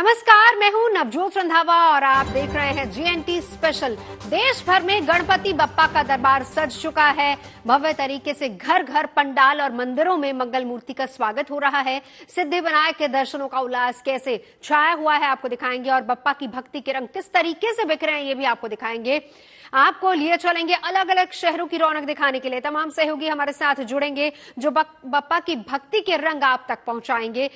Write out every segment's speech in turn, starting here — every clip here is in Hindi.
नमस्कार, मैं हूं नवजोत रंधावा और आप देख रहे हैं जीएनटी स्पेशल। देश भर में गणपति बप्पा का दरबार सज चुका है। भव्य तरीके से घर घर पंडाल और मंदिरों में मंगल मूर्ति का स्वागत हो रहा है। सिद्धि विनायक के दर्शनों का उल्लास कैसे छाया हुआ है आपको दिखाएंगे और बप्पा की भक्ति के रंग किस तरीके से बिखरे हैं ये भी आपको दिखाएंगे। आपको लिए चलेंगे अलग अलग शहरों की रौनक दिखाने के लिए। तमाम सहयोगी हमारे साथ जुड़ेंगे जो बप्पा की भक्ति के रंग आप तक पहुंचाएंगे।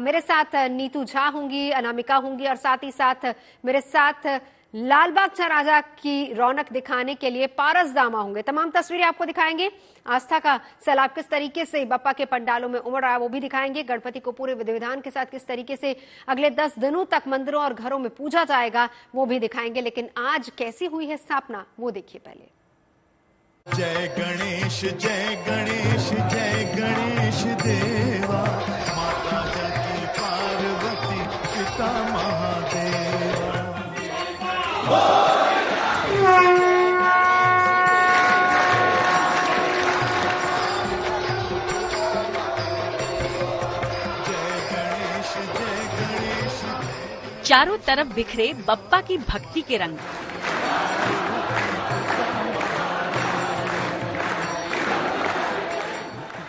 मेरे साथ नीतू झा होंगी, अनामिका होंगी और साथ ही साथ मेरे साथ लालबाग राजा की रौनक दिखाने के लिए पारस दामा होंगे। तमाम तस्वीरें आपको दिखाएंगे। आस्था का सैलाब किस तरीके से बप्पा के पंडालों में उमड़ रहा है वो भी दिखाएंगे। गणपति को पूरे विधि विधान के साथ किस तरीके से अगले 10 दिनों तक मंदिरों और घरों में पूजा जाएगा वो भी दिखाएंगे। लेकिन आज कैसी हुई है स्थापना वो देखिए पहले। जय गणेश जय गणेश जय गणेश देवा, माता जगती पार्वती पिता महादेवा। चारों तरफ बिखरे बप्पा की भक्ति के रंग।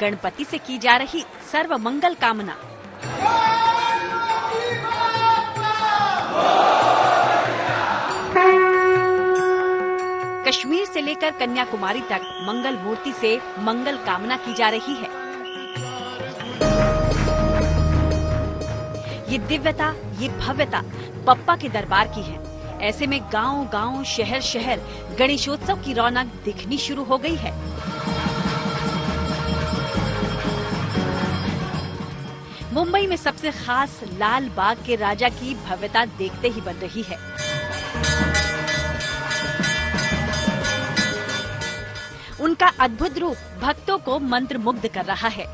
गणपति से की जा रही सर्व मंगल कामना। कश्मीर से लेकर कन्याकुमारी तक मंगल मूर्ति से मंगल कामना की जा रही है। ये दिव्यता, ये भव्यता बप्पा के दरबार की है। ऐसे में गांव-गांव, शहर-शहर गणेशोत्सव की रौनक दिखनी शुरू हो गई है। मुंबई में सबसे खास लाल बाग के राजा की भव्यता देखते ही बन रही है। उनका अद्भुत रूप भक्तों को मंत्रमुग्ध कर रहा है।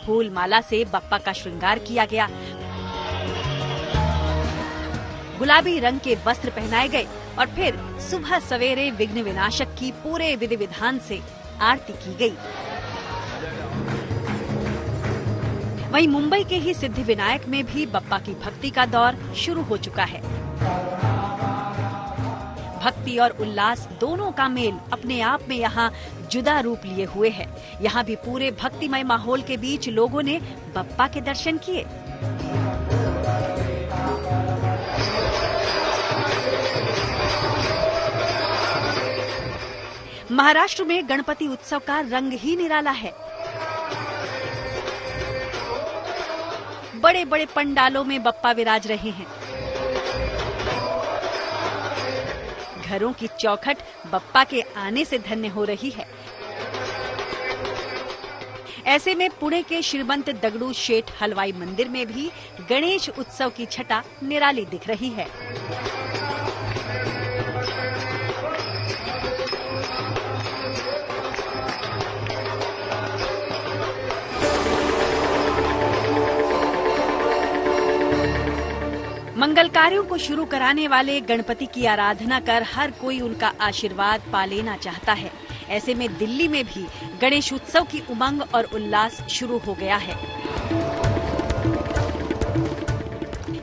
फूल माला से बप्पा का श्रृंगार किया गया। गुलाबी रंग के वस्त्र पहनाए गए और फिर सुबह सवेरे विघ्न विनाशक की पूरे विधि विधान से आरती की गई। वहीं मुंबई के ही सिद्धि विनायक में भी बप्पा की भक्ति का दौर शुरू हो चुका है। भक्ति और उल्लास दोनों का मेल अपने आप में यहाँ जुदा रूप लिए हुए है। यहाँ भी पूरे भक्तिमय माहौल के बीच लोगों ने बप्पा के दर्शन किए। महाराष्ट्र में गणपति उत्सव का रंग ही निराला है। बड़े बड़े पंडालों में बप्पा विराज रहे हैं। घरों की चौखट बप्पा के आने से धन्य हो रही है। ऐसे में पुणे के श्रीमंत दगड़ू शेठ हलवाई मंदिर में भी गणेश उत्सव की छटा निराली दिख रही है। मंगल कार्यों को शुरू कराने वाले गणपति की आराधना कर हर कोई उनका आशीर्वाद पा लेना चाहता है। ऐसे में दिल्ली में भी गणेश उत्सव की उमंग और उल्लास शुरू हो गया है।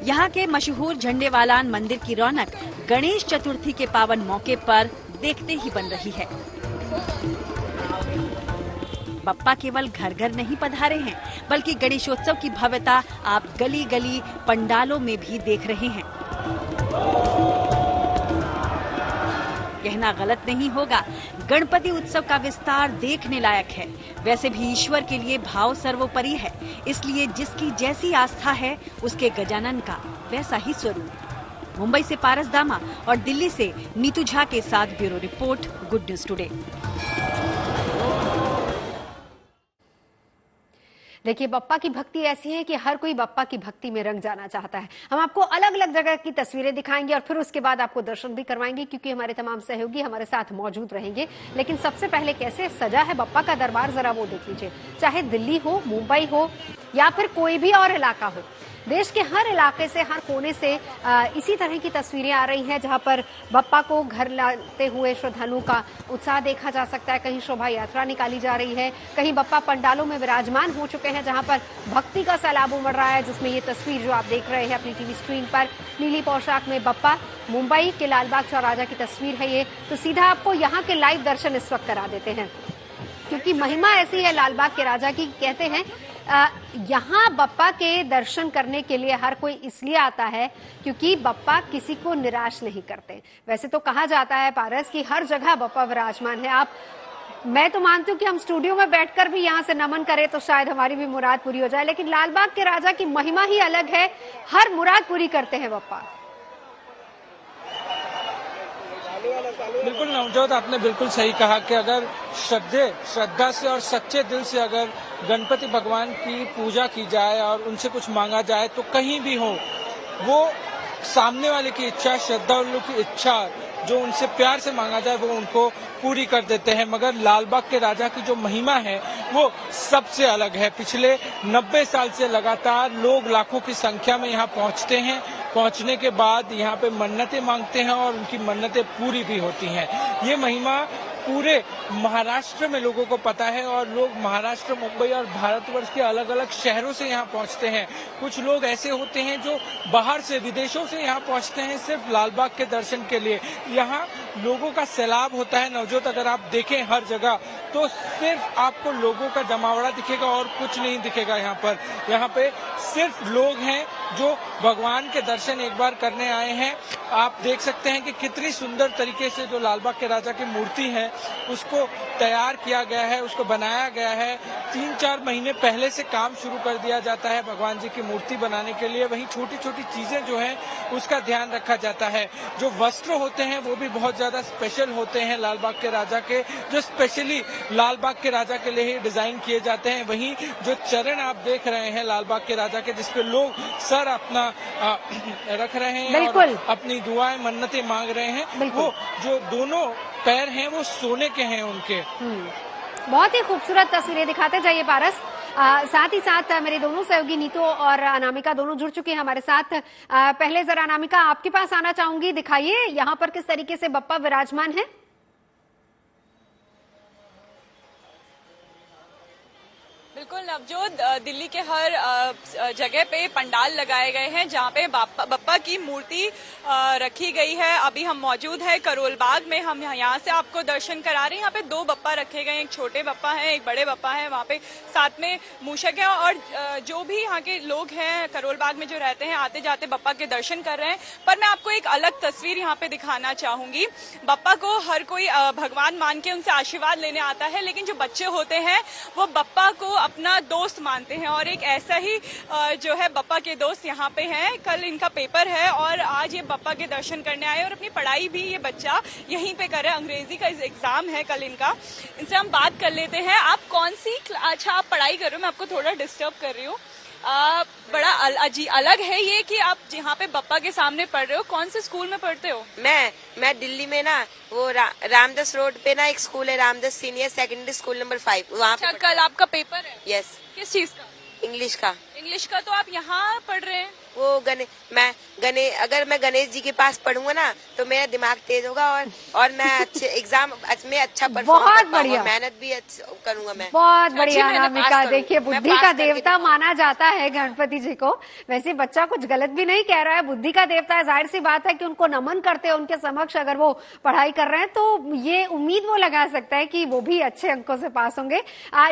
यहाँ के मशहूर झंडेवालान मंदिर की रौनक गणेश चतुर्थी के पावन मौके पर देखते ही बन रही है। बप्पा केवल घर घर नहीं पधारे हैं, बल्कि गणेशोत्सव की भव्यता आप गली गली पंडालों में भी देख रहे हैं। कहना गलत नहीं होगा, गणपति उत्सव का विस्तार देखने लायक है। वैसे भी ईश्वर के लिए भाव सर्वोपरि है, इसलिए जिसकी जैसी आस्था है उसके गजानन का वैसा ही स्वरूप। मुंबई से पारस दामा और दिल्ली से नीतू झा के साथ bureau report, good news today. देखिए, बप्पा की भक्ति ऐसी है कि हर कोई बप्पा की भक्ति में रंग जाना चाहता है। हम आपको अलग अलग जगह की तस्वीरें दिखाएंगे और फिर उसके बाद आपको दर्शन भी करवाएंगे, क्योंकि हमारे तमाम सहयोगी हमारे साथ मौजूद रहेंगे। लेकिन सबसे पहले कैसे सजा है बप्पा का दरबार, जरा वो देख लीजिए। चाहे दिल्ली हो, मुंबई हो या फिर कोई भी और इलाका हो, देश के हर इलाके से, हर कोने से इसी तरह की तस्वीरें आ रही हैं, जहां पर बप्पा को घर लाते हुए श्रद्धालुओं का उत्साह देखा जा सकता है। कहीं शोभा यात्रा निकाली जा रही है, कहीं बप्पा पंडालों में विराजमान हो चुके हैं, जहां पर भक्ति का सैलाब उमड़ रहा है। जिसमें ये तस्वीर जो आप देख रहे हैं अपनी टीवी स्क्रीन पर, नीली पोशाक में बप्पा, मुंबई के लालबाग चौराहा की तस्वीर है ये। तो सीधा आपको यहाँ के लाइव दर्शन इस वक्त करा देते हैं, क्योंकि महिमा ऐसी है लालबाग के राजा की। कहते हैं यहाँ बप्पा के दर्शन करने के लिए हर कोई इसलिए आता है क्योंकि बप्पा किसी को निराश नहीं करते। वैसे तो कहा जाता है पारस कि हर जगह बप्पा विराजमान है। मैं तो मानती हूँ कि हम स्टूडियो में बैठकर भी यहाँ से नमन करें तो शायद हमारी भी मुराद पूरी हो जाए, लेकिन लालबाग के राजा की महिमा ही अलग है, हर मुराद पूरी करते हैं बप्पा। बिल्कुल नवजोत, आपने बिल्कुल सही कहा कि अगर श्रद्धा से और सच्चे दिल से अगर गणपति भगवान की पूजा की जाए और उनसे कुछ मांगा जाए तो कहीं भी हो, वो सामने वाले की इच्छा, श्रद्धालुओं की इच्छा जो उनसे प्यार से मांगा जाए वो उनको पूरी कर देते हैं। मगर लालबाग के राजा की जो महिमा है वो सबसे अलग है। पिछले 90 साल से लगातार लोग लाखों की संख्या में यहाँ पहुँचते हैं। पहुंचने के बाद यहाँ पे मन्नतें मांगते हैं और उनकी मन्नतें पूरी भी होती हैं। ये महिमा पूरे महाराष्ट्र में लोगों को पता है और लोग महाराष्ट्र, मुंबई और भारतवर्ष के अलग अलग शहरों से यहाँ पहुँचते हैं। कुछ लोग ऐसे होते हैं जो बाहर से, विदेशों से यहाँ पहुँचते हैं सिर्फ लालबाग के दर्शन के लिए। यहाँ लोगों का सैलाब होता है नवजोत, अगर आप देखें हर जगह तो सिर्फ आपको लोगों का जमावड़ा दिखेगा और कुछ नहीं दिखेगा। यहाँ पे सिर्फ लोग हैं जो भगवान के दर्शन एक बार करने आए हैं। आप देख सकते हैं कि कितनी सुंदर तरीके से जो लालबाग के राजा की मूर्ति है उसको तैयार किया गया है, उसको बनाया गया है। 3-4 महीने पहले से काम शुरू कर दिया जाता है भगवान जी की मूर्ति बनाने के लिए। वहीं छोटी छोटी चीजें जो हैं उसका ध्यान रखा जाता है। जो वस्त्र होते हैं वो भी बहुत ज्यादा स्पेशल होते हैं लालबाग के राजा के, जो स्पेशली लालबाग के राजा के लिए ही डिजाइन किए जाते हैं। वहीं जो चरण आप देख रहे हैं लालबाग के राजा के, जिसपे लोग सर अपना रख रहे हैं और अपनी दुआएं, मन्नतें मांग रहे हैं, वो जो दोनों पैर हैं वो सोने के हैं उनके। बहुत ही खूबसूरत तस्वीरें दिखाते जाइए पारस। साथ ही साथ मेरे दोनों सहयोगी नीतू और अनामिका दोनों जुड़ चुके हैं हमारे साथ। पहले जरा अनामिका आपके पास आना चाहूंगी, दिखाइए यहाँ पर किस तरीके से बप्पा विराजमान है। बिल्कुल नवजोत, दिल्ली के हर जगह पे पंडाल लगाए गए हैं जहाँ पे बप्पा की मूर्ति रखी गई है। अभी हम मौजूद है करोल बाग में, हम यहाँ से आपको दर्शन करा रहे हैं। यहाँ पे 2 बप्पा रखे गए हैं, एक छोटे बप्पा है, एक बड़े बप्पा है। वहाँ पे साथ में मूषक है और जो भी यहाँ के लोग हैं करोल बाग में जो रहते हैं, आते जाते बप्पा के दर्शन कर रहे हैं। पर मैं आपको एक अलग तस्वीर यहाँ पे दिखाना चाहूंगी। बप्पा को हर कोई भगवान मान के उनसे आशीर्वाद लेने आता है, लेकिन जो बच्चे होते हैं वो बप्पा को अपना दोस्त मानते हैं और एक ऐसा ही जो है बप्पा के दोस्त यहाँ पे हैं। कल इनका पेपर है और आज ये बप्पा के दर्शन करने आए और अपनी पढ़ाई भी ये बच्चा यहीं पे कर रहा है। अंग्रेजी का एग्जाम है कल इनका। इनसे हम बात कर लेते हैं। आप कौन सी अच्छा आप पढ़ाई कर रहे हो? मैं आपको थोड़ा डिस्टर्ब कर रही हूँ। बड़ा अलग है ये कि आप यहाँ पे बप्पा के सामने पढ़ रहे हो। कौन से स्कूल में पढ़ते हो? मैं दिल्ली में ना वो रामदास रोड पे ना एक स्कूल है, Ramdas senior secondary school number 5, वहाँ पे। कल आपका पेपर है? यस। किस चीज का? इंग्लिश का। इंग्लिश का तो आप यहाँ पढ़ रहे हैं? वो अगर मैं गणेश जी के पास पढ़ूंगा ना तो मेरा दिमाग तेज होगा और मैं अच्छे एग्जाम में अच्छा परफॉर्म कर पाऊंगा, मेहनत भी करूंगा मैं। बहुत बढ़िया अनामिका। देखिए, बुद्धि का देवता माना जाता है गणपति जी को। वैसे बच्चा कुछ गलत भी नहीं कह रहा है, बुद्धि का देवता है। जाहिर सी बात है कि उनको नमन करते हैं, उनके समक्ष अगर वो पढ़ाई कर रहे हैं तो ये उम्मीद वो लगा सकता है कि वो भी अच्छे अंकों से पास होंगे।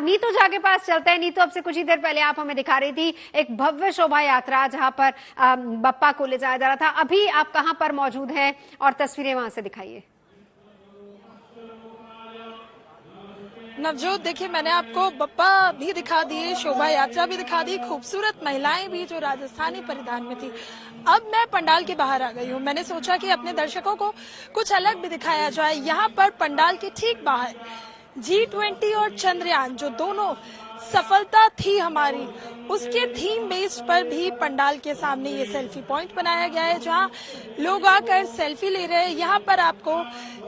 नीतू झा के पास चलते हैं। नीतू, अब से कुछ ही देर पहले आप हमें दिखा रही थी एक भव्य शोभा यात्रा जहां पर बप्पा को ले जाया जा रहा था। अभी आप कहां पर मौजूद हैं और तस्वीरें वहां से दिखाइए। नवजोत, देखिए मैंने आपको बप्पा भी दिखा दिए, शोभा यात्रा भी दिखा दी, खूबसूरत महिलाएं भी जो राजस्थानी परिधान में थी। अब मैं पंडाल के बाहर आ गई हूँ। मैंने सोचा कि अपने दर्शकों को कुछ अलग भी दिखाया जाए। यहाँ पर पंडाल के ठीक बाहर G20 और चंद्रयान जो दोनों सफलता थी हमारी, उसके थीम बेस्ड पर भी पंडाल के सामने ये सेल्फी पॉइंट बनाया गया है, जहां लोग आकर सेल्फी ले रहे हैं। यहाँ पर आपको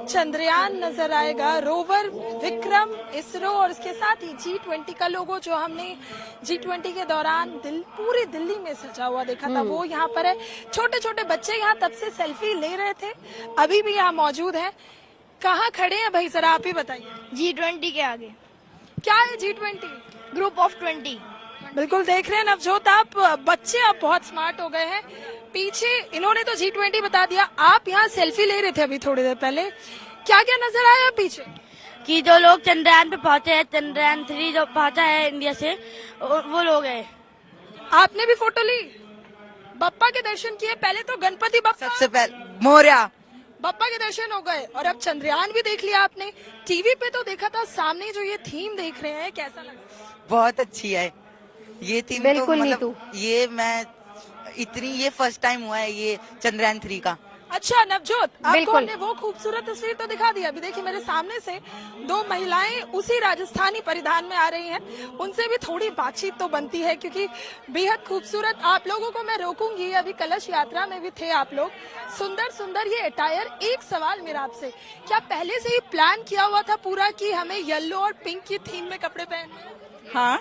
चंद्रयान नजर आएगा, रोवर विक्रम, इसरो और इसके साथ ही G20 का लोगो जो हमने G20 के दौरान पूरी दिल्ली में सजा हुआ देखा था, वो यहाँ पर है। छोटे छोटे बच्चे यहाँ तब से सेल्फी ले रहे थे, अभी भी यहाँ मौजूद है। कहाँ खड़े हैं भाई, जरा आप ही बताइए। G20 के आगे। क्या है G20? Group of 20। बिल्कुल देख रहे हैं नवजोत, आप बच्चे आप बहुत स्मार्ट हो गए हैं। पीछे इन्होंने तो G20 बता दिया, आप यहाँ सेल्फी ले रहे थे अभी थोड़ी देर पहले, क्या क्या नजर आया पीछे? कि जो लोग चंद्रयान पे पहुंचे हैं, चंद्रयान 3 जो पहुंचा है इंडिया से, वो लोग हैं। आपने भी फोटो ली, बप्पा के दर्शन किए? पहले तो गणपति बप्पा, सबसे पहले मोरया बप्पा के दर्शन हो गए और अब चंद्रयान भी देख लिया आपने। टीवी पे तो देखा था, सामने जो ये थीम देख रहे हैं कैसा लगा? बहुत अच्छी है ये थीम। बिल्कुल तो नीतू, ये फर्स्ट टाइम हुआ है ये चंद्रयान 3 का। अच्छा नवजोत, आपको हमने वो खूबसूरत तस्वीर तो दिखा दी। अभी देखिए मेरे सामने से दो महिलाएं उसी राजस्थानी परिधान में आ रही हैं, उनसे भी थोड़ी बातचीत तो बनती है क्योंकि बेहद खूबसूरत। आप लोगों को मैं रोकूंगी, अभी कलश यात्रा में भी थे आप लोग, सुंदर सुंदर ये अटायर। एक सवाल मेरा आपसे, क्या पहले से ही प्लान किया हुआ था पूरा कि हमें येलो और पिंक की थीम में कपड़े पहनने? हाँ,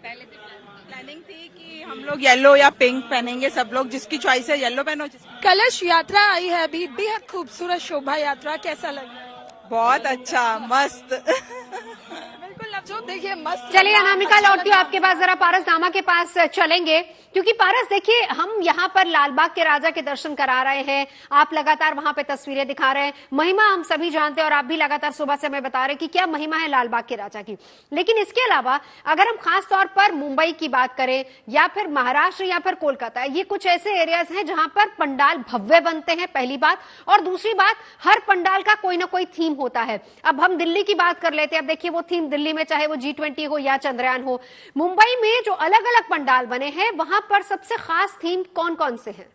पहले से प्लानिंग थी कि हम लोग येलो या पिंक पहनेंगे, सब लोग जिसकी चॉइस है येलो पहनो। कलश यात्रा आई है अभी, बेहद खूबसूरत शोभा यात्रा, कैसा लगा? बहुत अच्छा, मस्त। बिल्कुल नवजोत, देखिए मस्त। चलिए अनामिका, लौटती हूँ आपके पास, जरा पारस दामा के पास चलेंगे, क्योंकि पारस देखिए हम यहाँ पर लालबाग के राजा के दर्शन करा रहे हैं, आप लगातार वहां पे तस्वीरें दिखा रहे हैं। महिमा हम सभी जानते हैं और आप भी लगातार सुबह से हमें बता रहे हैं कि क्या महिमा है लालबाग के राजा की। लेकिन इसके अलावा अगर हम खास तौर पर मुंबई की बात करें या फिर महाराष्ट्र या फिर कोलकाता, ये कुछ ऐसे एरियाज हैं जहां पर पंडाल भव्य बनते हैं, पहली बात। और दूसरी बात, हर पंडाल का कोई ना कोई थीम होता है। अब हम दिल्ली की बात कर लेते हैं। अब देखिए वो थीम दिल्ली में, चाहे वो G20 हो या चंद्रयान हो, मुंबई में जो अलग अलग पंडाल बने हैं वहां पर सबसे खास थीम कौन कौन से हैं?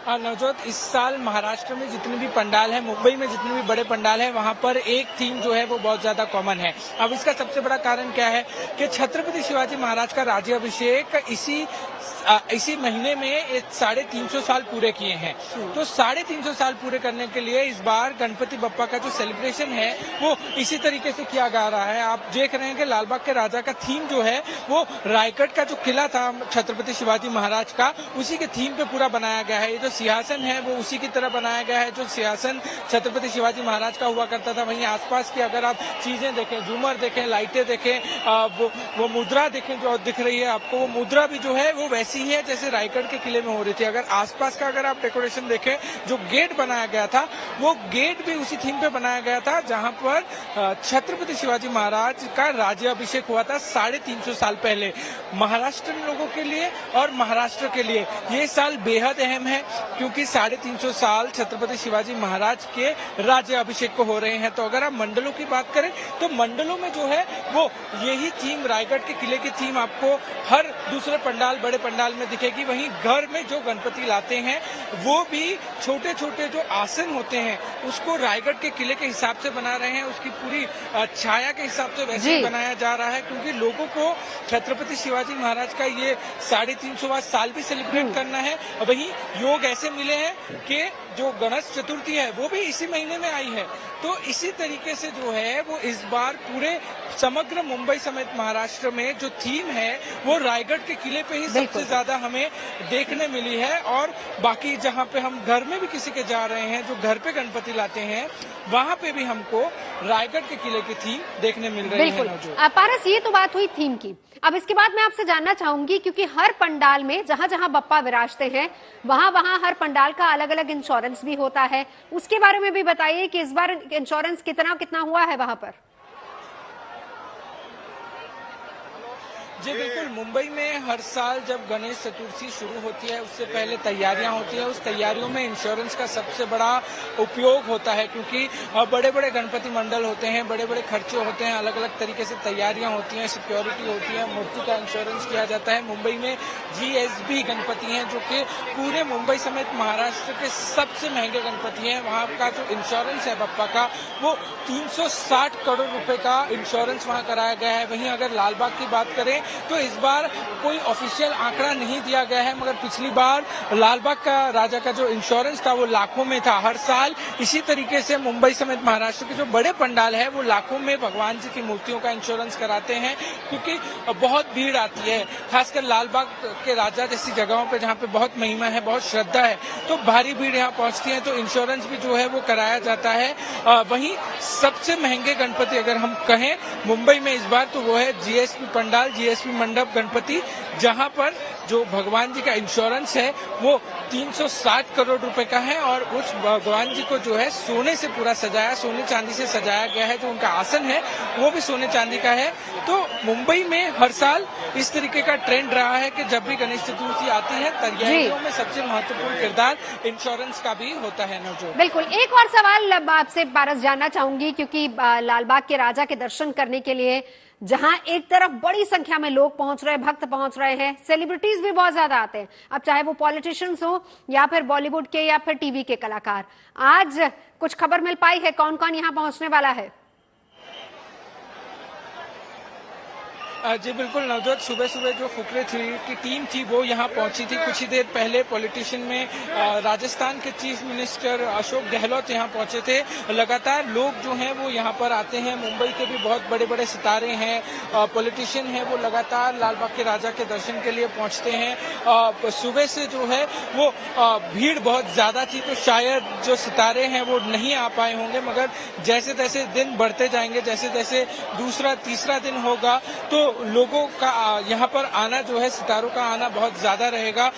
नवजोत, इस साल महाराष्ट्र में जितने भी पंडाल हैं, मुंबई में जितने भी बड़े पंडाल हैं, वहां पर एक थीम जो है वो बहुत ज्यादा कॉमन है। अब इसका सबसे बड़ा कारण क्या है कि छत्रपति शिवाजी महाराज का राज्याभिषेक इसी महीने में 350 साल पूरे किए हैं। तो 350 साल पूरे करने के लिए इस बार गणपति बप्पा का जो सेलिब्रेशन है वो इसी तरीके से किया जा रहा है। आप देख रहे हैं कि लालबाग के राजा का थीम जो है वो रायगढ़ का जो किला था छत्रपति शिवाजी महाराज का, उसी के थीम पे पूरा बनाया गया है। ये जो सिंहासन है वो उसी की तरह बनाया गया है जो सिंहासन छत्रपति शिवाजी महाराज का हुआ करता था। वहीं आसपास की अगर आप चीजें देखें, झूमर देखें, लाइटें देखें, वो मुद्रा देखें जो दिख रही है आपको, वो मुद्रा भी जो है वो वैसी ही है जैसे रायगढ़ के किले में हो रही थी। अगर आसपास का अगर आप डेकोरेशन देखें, जो गेट बनाया गया था वो गेट भी उसी थीम पे बनाया गया था जहां पर छत्रपति शिवाजी महाराज का राज्याभिषेक हुआ था 350 साल पहले। महाराष्ट्र लोगों के लिए और महाराष्ट्र के लिए ये साल बेहद अहम है क्योंकि 350 साल छत्रपति शिवाजी महाराज के राज्याभिषेक को हो रहे हैं। तो अगर आप मंडलों की बात करें तो मंडलों में जो है वो यही थीम, रायगढ़ के किले की थीम आपको हर दूसरे पंडाल, बड़े पंडाल में दिखेगी। वहीं घर में जो गणपति लाते हैं वो भी छोटे छोटे जो आसन होते हैं उसको रायगढ़ के किले के हिसाब से बना रहे हैं, उसकी पूरी छाया के हिसाब से वैसे ही बनाया जा रहा है क्योंकि लोगों को छत्रपति शिवाजी महाराज का ये 350वां साल भी सेलिब्रेट करना है। वहीं योग ऐसे मिले हैं कि जो गणेश चतुर्थी है वो भी इसी महीने में आई है। तो इसी तरीके से जो है वो इस बार पूरे समग्र मुंबई समेत महाराष्ट्र में जो थीम है वो रायगढ़ के किले पे ही सबसे ज्यादा हमें देखने मिली है। और बाकी जहां पे हम घर में भी किसी के जा रहे हैं, जो घर पे गणपति लाते हैं, वहां पे भी हमको रायगढ़ के किले की थीम देखने मिल रही है। बिल्कुल पारस, ये तो बात हुई थीम की। अब इसके बाद मैं आपसे जानना चाहूंगी, क्योंकि हर पंडाल में जहां जहां बप्पा विराजते हैं वहां वहां हर पंडाल का अलग अलग इंश्योरेंस भी होता है, उसके बारे में भी बताइए कि इस बार इंश्योरेंस कितना हुआ है वहां पर? जी बिल्कुल, मुंबई में हर साल जब गणेश चतुर्थी शुरू होती है उससे पहले तैयारियां होती हैं। उस तैयारियों में इंश्योरेंस का सबसे बड़ा उपयोग होता है, क्योंकि बड़े बड़े गणपति मंडल होते हैं, बड़े बड़े खर्चे होते हैं, अलग अलग तरीके से तैयारियां होती हैं, सिक्योरिटी होती है, मूर्ति का इंश्योरेंस किया जाता है। मुंबई में GSB गणपति हैं जो कि पूरे मुंबई समेत महाराष्ट्र के सबसे महंगे गणपति हैं। वहाँ का जो इंश्योरेंस है बप्पा का वो 360 करोड़ रुपए का इंश्योरेंस वहाँ कराया गया है। वहीं अगर लालबाग की बात करें तो इस बार कोई ऑफिशियल आंकड़ा नहीं दिया गया है, मगर पिछली बार लालबाग का राजा का जो इंश्योरेंस था वो लाखों में था। हर साल इसी तरीके से मुंबई समेत महाराष्ट्र के जो बड़े पंडाल है वो लाखों में भगवान जी की मूर्तियों का इंश्योरेंस कराते हैं, क्योंकि बहुत भीड़ आती है। खासकर लालबाग के राजा जैसी जगहों पे जहाँ पे बहुत महिमा है, बहुत श्रद्धा है, तो भारी भीड़ यहाँ पहुंचती है, तो इंश्योरेंस भी जो है वो कराया जाता है। वहीं सबसे महंगे गणपति अगर हम कहें मुंबई में इस बार तो वो है GSP पंडाल, GSP मंडप गणपति, जहां पर जो भगवान जी का इंश्योरेंस है वो 360 करोड़ रुपए का है और उस भगवान जी को जो है सोने से पूरा सजाया, सोने चांदी से सजाया गया है। जो उनका आसन है वो भी सोने चांदी का है। तो मुंबई में हर साल इस तरीके का ट्रेंड रहा है कि जब भी गणेश चतुर्थी आती है तैयारियों में सबसे महत्वपूर्ण किरदार इंश्योरेंस का भी होता है। नवजोत, बिल्कुल। एक और सवाल आपसे पारस जानना चाहूंगी, क्योंकि लालबाग के राजा के दर्शन करने के लिए जहां एक तरफ बड़ी संख्या में लोग पहुंच रहे हैं, भक्त पहुंच रहे हैं, सेलिब्रिटीज भी बहुत ज्यादा आते हैं, अब चाहे वो पॉलिटिशियंस हो या फिर बॉलीवुड के या फिर टीवी के कलाकार। आज कुछ खबर मिल पाई है कौन कौन यहां पहुंचने वाला है? जी बिल्कुल नवजोत, सुबह सुबह जो फुकरे थ्री की टीम थी वो यहाँ पहुंची थी। कुछ ही देर पहले पॉलिटिशियन में राजस्थान के चीफ मिनिस्टर अशोक गहलोत यहाँ पहुंचे थे। लगातार लोग जो हैं वो यहाँ पर आते हैं। मुंबई के भी बहुत बड़े बड़े सितारे हैं, पॉलिटिशियन हैं, वो लगातार लालबाग के राजा के दर्शन के लिए पहुंचते हैं। सुबह से जो है वो भीड़ बहुत ज्यादा थी, तो शायद जो सितारे हैं वो नहीं आ पाए होंगे, मगर जैसे जैसे दिन बढ़ते जाएंगे, जैसे जैसे दूसरा तीसरा दिन होगा तो लोगों का यहाँ पर आना जो है, सितारों का आना बहुत ज्यादा रहेगा।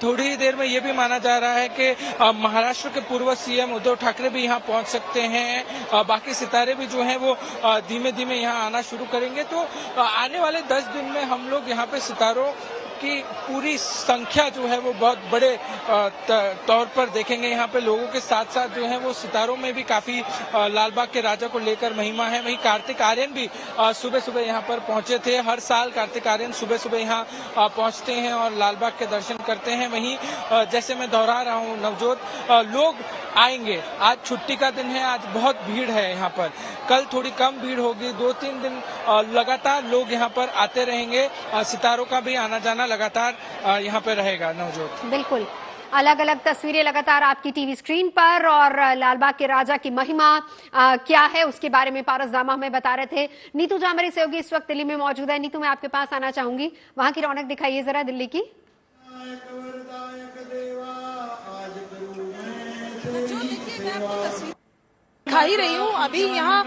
थोड़ी ही देर में ये भी माना जा रहा है कि महाराष्ट्र के पूर्व CM उद्धव ठाकरे भी यहाँ पहुंच सकते हैं। बाकी सितारे भी जो हैं वो धीमे धीमे यहाँ आना शुरू करेंगे। तो आने वाले 10 दिन में हम लोग यहाँ पे सितारों की पूरी संख्या जो है वो बहुत बड़े तौर पर देखेंगे। यहाँ पे लोगों के साथ साथ जो है वो सितारों में भी काफी लालबाग के राजा को लेकर महिमा है। वहीं कार्तिक आर्यन भी सुबह सुबह यहाँ पर पहुंचे थे। हर साल कार्तिक आर्यन सुबह सुबह यहाँ पहुंचते हैं और लालबाग के दर्शन करते हैं। वहीं जैसे मैं दोहरा रहा हूँ नवजोत, लोग आएंगे। आज छुट्टी का दिन है, आज बहुत भीड़ है यहाँ पर। कल थोड़ी कम भीड़ होगी, 2-3 दिन लगातार लोग यहाँ पर आते रहेंगे। सितारों का भी आना जाना लगातार यहाँ पे रहेगा। नवजोत, बिल्कुल। अलग अलग तस्वीरें लगातार आपकी टीवी स्क्रीन पर, और लालबाग के राजा की महिमा क्या है उसके बारे में पारस दामा हमें बता रहे थे। नीतू जामरी सहयोगी इस वक्त दिल्ली में मौजूद है। नीतू, मैं आपके पास आना चाहूंगी, वहां की रौनक दिखाइए जरा दिल्ली की। दिखा ही रही हूँ अभी यहाँ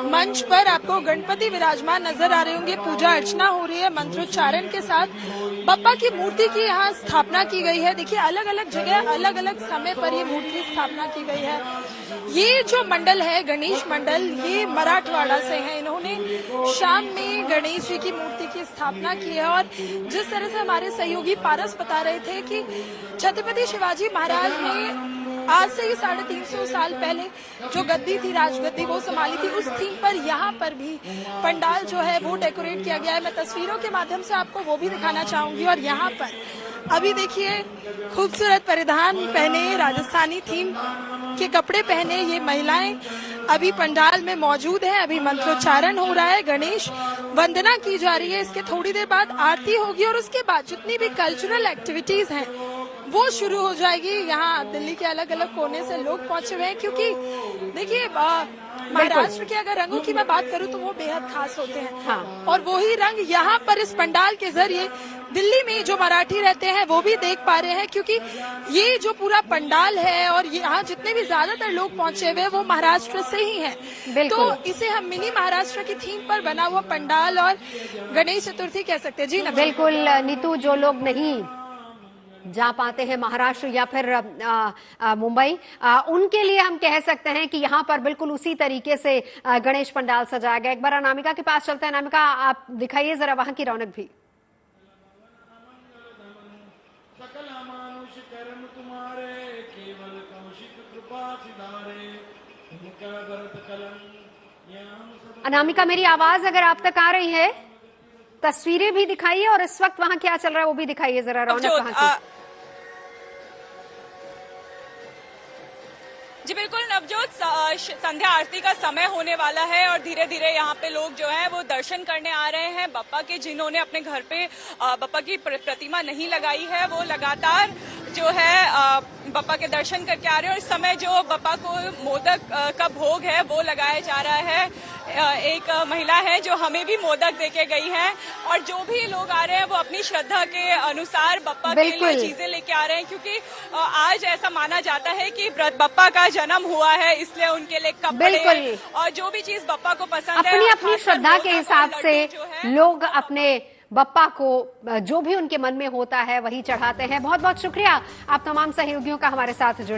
मंच पर आपको गणपति विराजमान नजर आ रहे होंगे। पूजा अर्चना हो रही है मंत्रोच्चारण के साथ। बप्पा की मूर्ति की यहाँ स्थापना की गई है। देखिए, अलग अलग जगह अलग अलग समय पर ये मूर्ति स्थापना की गई है। ये जो मंडल है गणेश मंडल, ये मराठवाड़ा से है। इन्होंने शाम में गणेश जी की मूर्ति की स्थापना की है। और जिस तरह से हमारे सहयोगी पारस बता रहे थे कि छत्रपति शिवाजी महाराज ने आज से ही 350 साल पहले जो गद्दी थी, राजगद्दी, वो संभाली थी। उस थीम पर यहाँ पर भी पंडाल जो है वो डेकोरेट किया गया है। मैं तस्वीरों के माध्यम से आपको वो भी दिखाना चाहूंगी। और यहाँ पर अभी देखिए, खूबसूरत परिधान पहने, राजस्थानी थीम के कपड़े पहने ये महिलाएं अभी पंडाल में मौजूद हैं। अभी मंत्रोच्चारण हो रहा है, गणेश वंदना की जा रही है। इसके थोड़ी देर बाद आरती होगी और उसके बाद जितनी भी कल्चरल एक्टिविटीज हैं वो शुरू हो जाएगी। यहाँ दिल्ली के अलग अलग कोने से लोग पहुंचे हुए हैं, क्योंकि देखिए महाराष्ट्र के अगर रंगों की मैं बात करूं तो वो बेहद खास होते हैं। हाँ। और वही रंग यहाँ पर इस पंडाल के जरिए दिल्ली में जो मराठी रहते हैं वो भी देख पा रहे हैं, क्योंकि ये जो पूरा पंडाल है और यहाँ जितने भी ज्यादातर लोग पहुंचे हुए वो महाराष्ट्र से ही हैं। तो इसे हम मिनी महाराष्ट्र की थीम पर बना हुआ पंडाल और गणेश चतुर्थी कह सकते हैं। जी बिल्कुल नीतू, जो लोग नहीं जा पाते हैं महाराष्ट्र या फिर मुंबई, उनके लिए हम कह सकते हैं कि यहाँ पर बिल्कुल उसी तरीके से गणेश पंडाल सजाया गया। एक बार अनामिका के पास चलते हैं। अनामिका, आप दिखाइए जरा वहां की रौनक भी। अनामिका, मेरी आवाज अगर आप तक आ रही है, तस्वीरें भी दिखाइए और इस वक्त वहां क्या चल रहा है वो भी दिखाइए जरा, रौनक वहां की। जी बिल्कुल नवजोत, संध्या आरती का समय होने वाला है और धीरे धीरे यहाँ पे लोग जो है वो दर्शन करने आ रहे हैं बप्पा के। जिन्होंने अपने घर पे बप्पा की प्रतिमा नहीं लगाई है वो लगातार जो है बप्पा के दर्शन करके आ रहे हैं। और इस समय जो बप्पा को मोदक का भोग है वो लगाया जा रहा है। एक महिला है जो हमें भी मोदक देके गई है और जो भी लोग आ रहे हैं वो अपनी श्रद्धा के अनुसार बप्पा के लिए चीजें लेके आ रहे हैं, क्योंकि आज ऐसा माना जाता है कि बप्पा का जन्म हुआ है, इसलिए उनके लिए कपड़े और जो भी चीज बप्पा को पसंद है अपनी श्रद्धा के हिसाब से लोग अपने बप्पा को जो भी उनके मन में होता है वही चढ़ाते हैं। बहुत बहुत शुक्रिया आप तमाम सहयोगियों का हमारे साथ जुड़े।